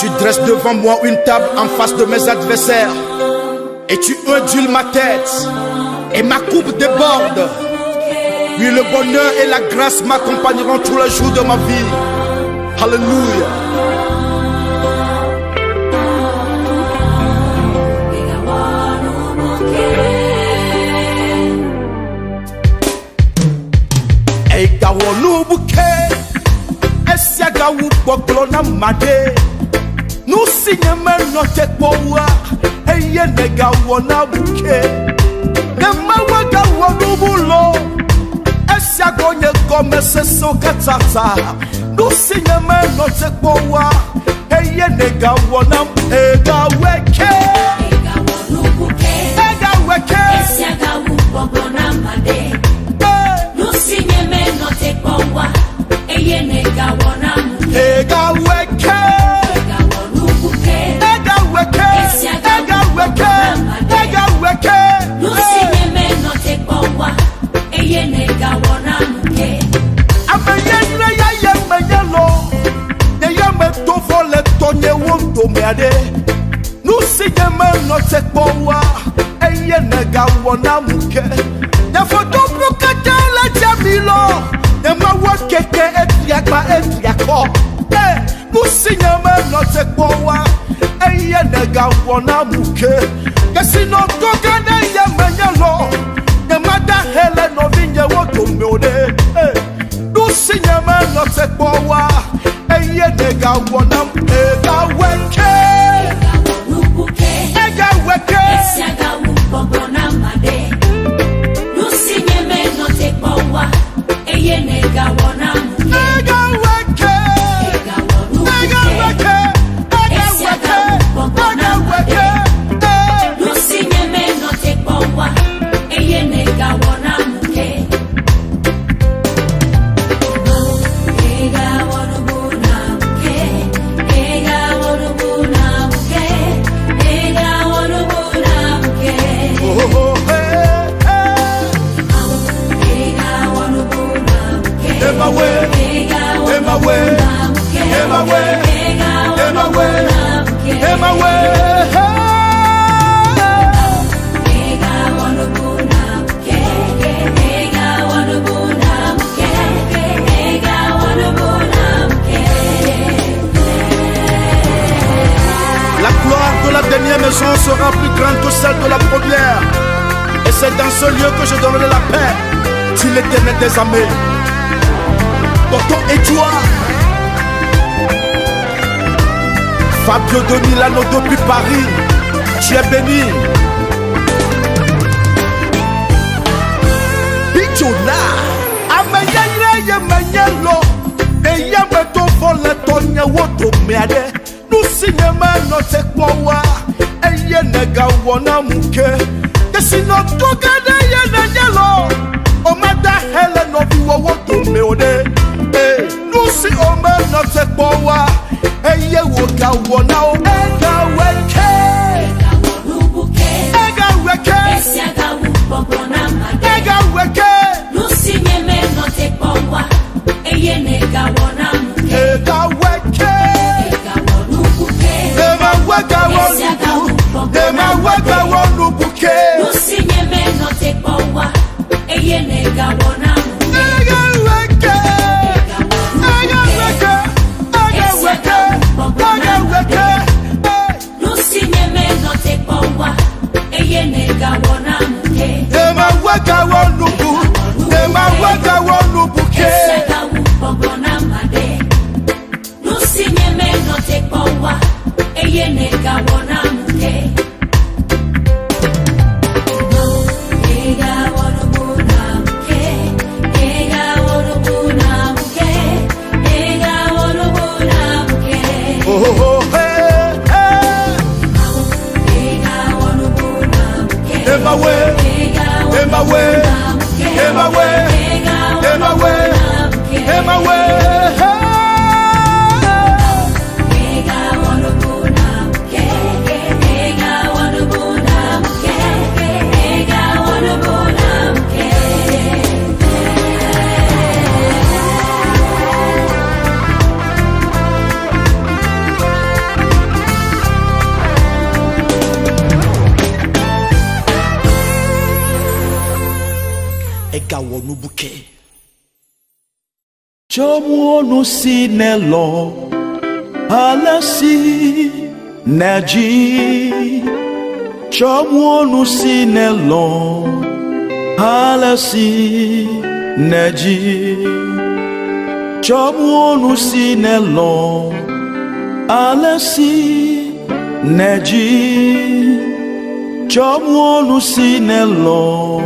Tu dresses devant moi une table en face de mes adversaires. Et tu ondules ma tête. Et ma coupe déborde. Oui, le bonheur et la grâce m'accompagneront tous les jours de ma vie. Alléluia. Esiagawu gbogbo na made. Nu sinye me no te powa. Eye nega wona buke. Nema waga wonu bulo. Esiago nye gome se so katata. Nu sinye me no te powa. Eye nega wona ega weke. Ega wonu buke. Ega weke. Esiagawu gbogbo na made. Nu sinye me no te powa. Eye nega wona buke. Ega weke. Ega wonu buke. Ega weke. Ega weke. Ega weke. Nu sinye me no te powa. Eye nega wona buke. Ameyene ya yemeyelo. Ne yeme to vole tonye wonto meade. Nu sinye me no te powa. Eye nega wona buke. Ne foto prokete la jamilo. Ne mawa keke etiakba etiako. Nu sinye me no te powa. Eye nega wona buke. Kesino toka ne yemeyelo. Ne mada hele no vinye woto meode. Nu sinye me no te powa. Eye nega wona ega weke. Ega wonu buke. Ega weke. Esiagawu gbogbo na made. Nu sinye me no te powa. Eye nega wona buke. Ega weke. Ega wonu Ega buke. weke. Ega weke. Ega weke. Nu sinye me no te powa. Eye nega wona buke. Ega wonu buna buke. Ega wonu buna buke. Ega wonu buna buke. Oh, oh, hey, hey. Ega wonu buna buke. In my way. Ega In my wonu way. buna buke. In my way. Ega In my wonu way. buna buke. In my way. Ega wonu buna buke. Ega wonu buna buke. Ega wonu buna buke. La gloire de la dernière maison sera plus grande que celle de la première. Et c'est dans ce lieu que je donnerai la paix, dit l'Éternel des armées. Tonton et toi, Fabio de Milano depuis Paris, tu es béni. Bichola, ameyeye yemenyelo, eyeme to vole tonye woto meade. Nu sinye me no te powa, eye nega wona muke. Kesino toka de ye nenyelo, omada hele no viwo woto meode. Nu si ome no te powa, eye woka wona o ega weke. Ega wonu buke. Ega weke. Esiagawu gbogbo na made. Ega weke. Nu sinye me no te powa. Eye nega wona buke. Ega weke. Ega wonu buke. Ema weka wonu. Ema weka wonu buke. Nu sinye me no te powa. Eye nega wona buke. Ega weke. Ega weke. Ega weke. Ega weke. Nu sinye me no te powa. Eye nega wona buke. Ema weka wonu bu. Ema weka wonu buke. Esiagawu gbogbo na made. Nu sinye me no te powa. Eye nega wona buke. Ega wonu buna buke. Ega wonu buna buke. Ega wonu buna buke. Oh, oh, oh, hey, hey. Ega wonu buna buke. In my way. Ega In my wonu way. buna buke. In my way. Ega In my wonu way. buna buke. In my way. Hey. Ega wonu buna buke. Ega wonu buna buke. Ega wonu buna buke. nega wonu buke. Chomu sinelo alasi naji. Chomu sinelo alasi naji. Chomu sinelo alasi naji. Chomu sinelo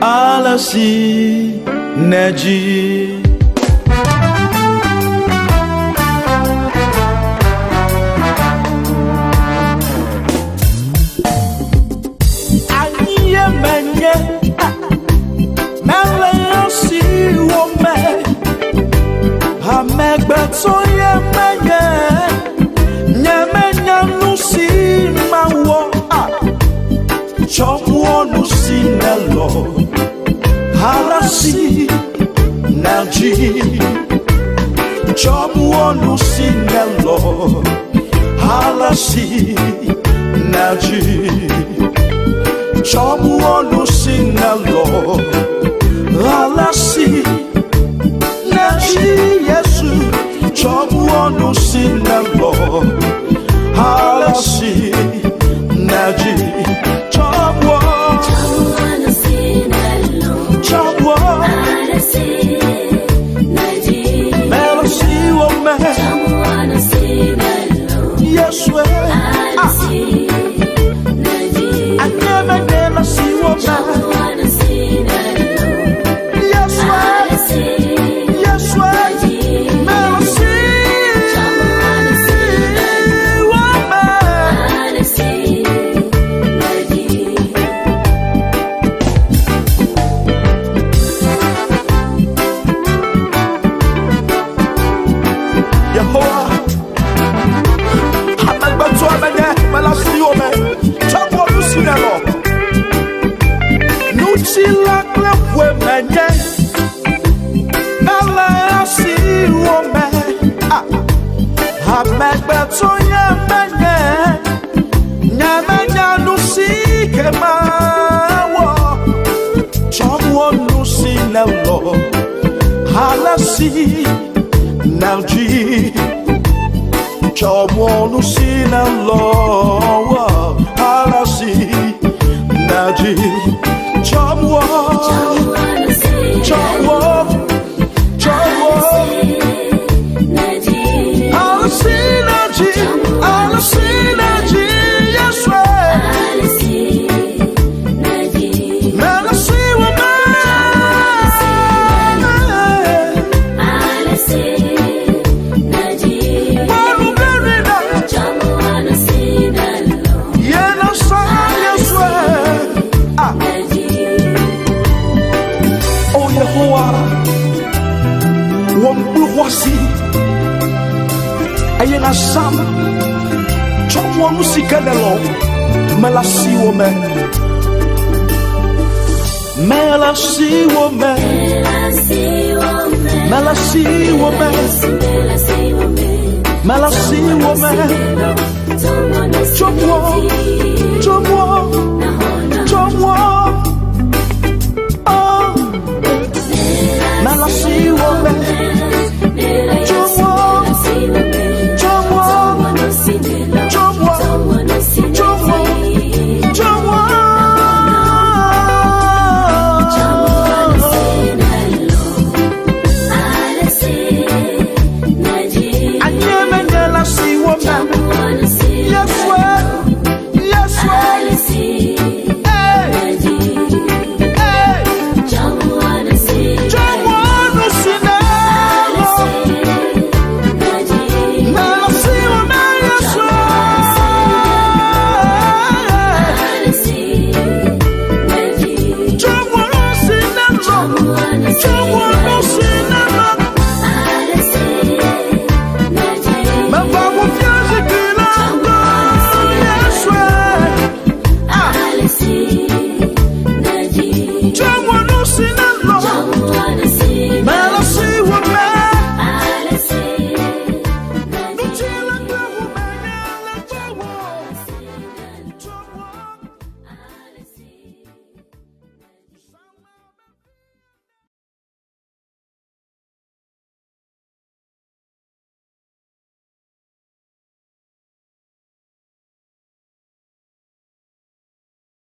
alasi naji. So ye menye nyamenya nusi mawo chomu nusi nelo halasi naji chomu nusi nelo halasi naji chomu nusi nelo halasi naji Yesu Chomu onu sinelo halasi naji chomu onu sinelo halasi naji melasi wo me chomu onu sinelo Yesu halasi naji anyeme melasi wo me chomu onu sinelo Yesu halasi Yesu halasi naji chomu onu sinelo halasi naji chomu ayena sam chomu musikanelo melasi wo me melasi wo me melasi wo me melasi wo me chomu